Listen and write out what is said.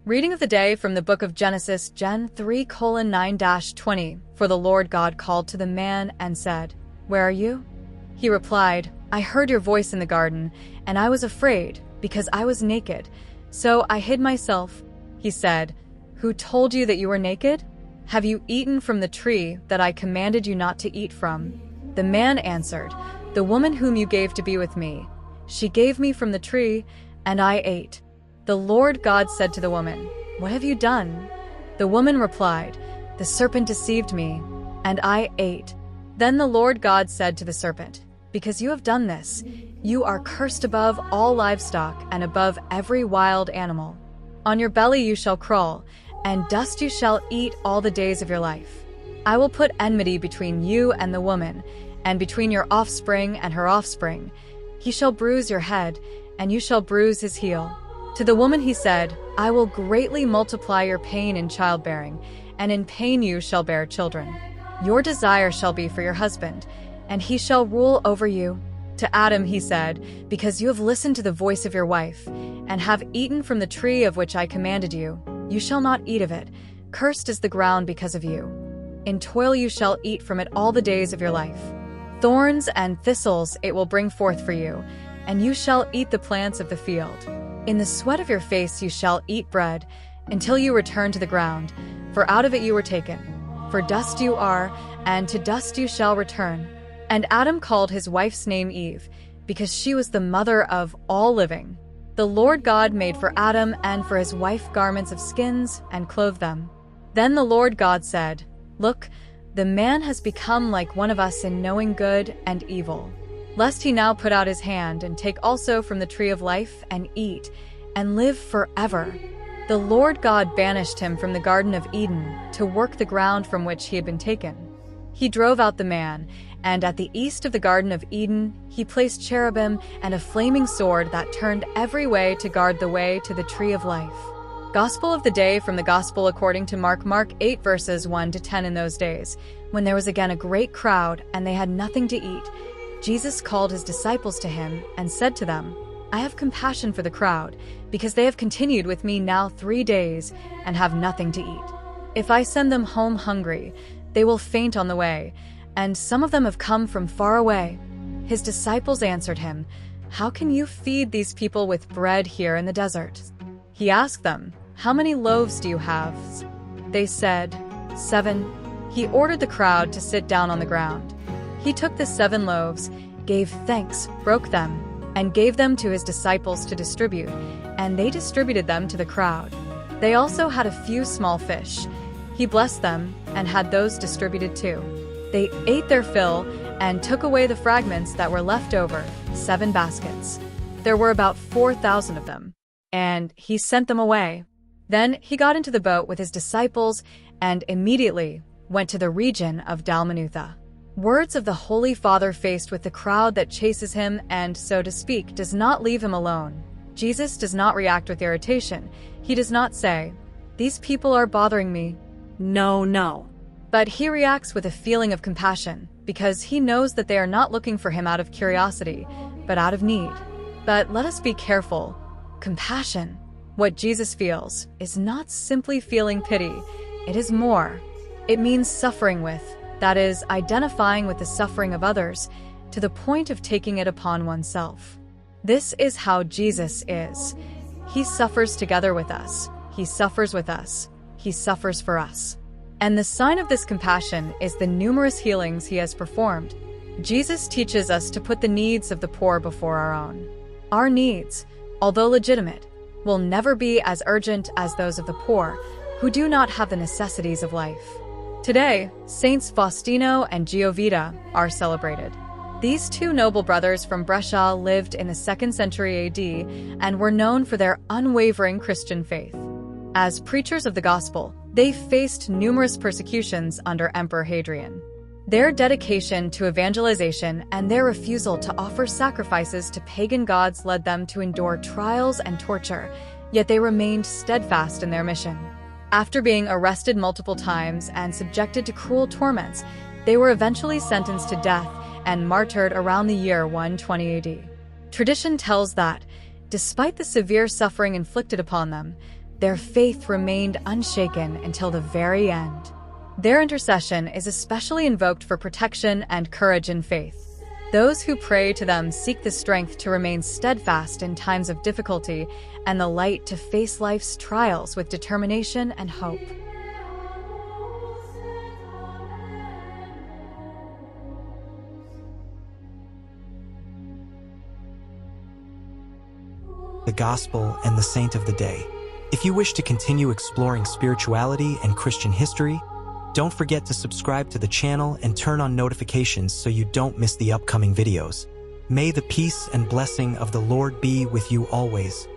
Reading of the day from the book of Genesis, Gen 3:9-20. For the Lord God called to the man and said, "Where are you?" He replied, "I heard your voice in the garden, and I was afraid, because I was naked. So I hid myself." He said, "Who told you that you were naked? Have you eaten from the tree that I commanded you not to eat from?" The man answered, "The woman whom you gave to be with me, she gave me from the tree, and I ate." The Lord God said to the woman, "What have you done?" The woman replied, "The serpent deceived me, and I ate." Then the Lord God said to the serpent, "Because you have done this, you are cursed above all livestock and above every wild animal. On your belly you shall crawl, and dust you shall eat all the days of your life. I will put enmity between you and the woman, and between your offspring and her offspring. He shall bruise your head, and you shall bruise his heel." To the woman he said, "I will greatly multiply your pain in childbearing, and in pain you shall bear children. Your desire shall be for your husband, and he shall rule over you." To Adam he said, "Because you have listened to the voice of your wife, and have eaten from the tree of which I commanded you, you shall not eat of it. Cursed is the ground because of you. In toil you shall eat from it all the days of your life. Thorns and thistles it will bring forth for you, and you shall eat the plants of the field. In the sweat of your face you shall eat bread, until you return to the ground, for out of it you were taken. For dust you are, and to dust you shall return." And Adam called his wife's name Eve, because she was the mother of all living. The Lord God made for Adam and for his wife garments of skins, and clothed them. Then the Lord God said, "Look, the man has become like one of us in knowing good and evil. Lest he now put out his hand and take also from the tree of life and eat, and live forever." The Lord God banished him from the Garden of Eden to work the ground from which he had been taken. He drove out the man, and at the east of the Garden of Eden he placed cherubim and a flaming sword that turned every way to guard the way to the tree of life. Gospel of the day from the Gospel according to Mark. Mark 8 verses 1-10. In those days, when there was again a great crowd, and they had nothing to eat, Jesus called his disciples to him and said to them, "I have compassion for the crowd, because they have continued with me now 3 days and have nothing to eat. If I send them home hungry, they will faint on the way, and some of them have come from far away." His disciples answered him, "How can you feed these people with bread here in the desert?" He asked them, "How many loaves do you have?" They said, 7. He ordered the crowd to sit down on the ground. He took the 7 loaves, gave thanks, broke them, and gave them to his disciples to distribute, and they distributed them to the crowd. They also had a few small fish. He blessed them, and had those distributed too. They ate their fill, and took away the fragments that were left over, 7 baskets. There were about 4,000 of them, and he sent them away. Then he got into the boat with his disciples, and immediately went to the region of Dalmanutha. Words of the Holy Father faced with the crowd that chases him and, so to speak, does not leave him alone. Jesus does not react with irritation. He does not say, "These people are bothering me." No. But he reacts with a feeling of compassion, because he knows that they are not looking for him out of curiosity, but out of need. But let us be careful. Compassion, what Jesus feels, is not simply feeling pity. It is more. It means suffering with, that is, identifying with the suffering of others, to the point of taking it upon oneself. This is how Jesus is. He suffers together with us. He suffers with us. He suffers for us. And the sign of this compassion is the numerous healings he has performed. Jesus teaches us to put the needs of the poor before our own. Our needs, although legitimate, will never be as urgent as those of the poor, who do not have the necessities of life. Today, Saints Faustino and Giovita are celebrated. These 2 noble brothers from Brescia lived in the 2nd century AD and were known for their unwavering Christian faith. As preachers of the gospel, they faced numerous persecutions under Emperor Hadrian. Their dedication to evangelization and their refusal to offer sacrifices to pagan gods led them to endure trials and torture, yet they remained steadfast in their mission. After being arrested multiple times and subjected to cruel torments, they were eventually sentenced to death and martyred around the year 120 AD. Tradition tells that, despite the severe suffering inflicted upon them, their faith remained unshaken until the very end. Their intercession is especially invoked for protection and courage in faith. Those who pray to them seek the strength to remain steadfast in times of difficulty and the light to face life's trials with determination and hope. The Gospel and the Saint of the Day. If you wish to continue exploring spirituality and Christian history, don't forget to subscribe to the channel and turn on notifications so you don't miss the upcoming videos. May the peace and blessing of the Lord be with you always.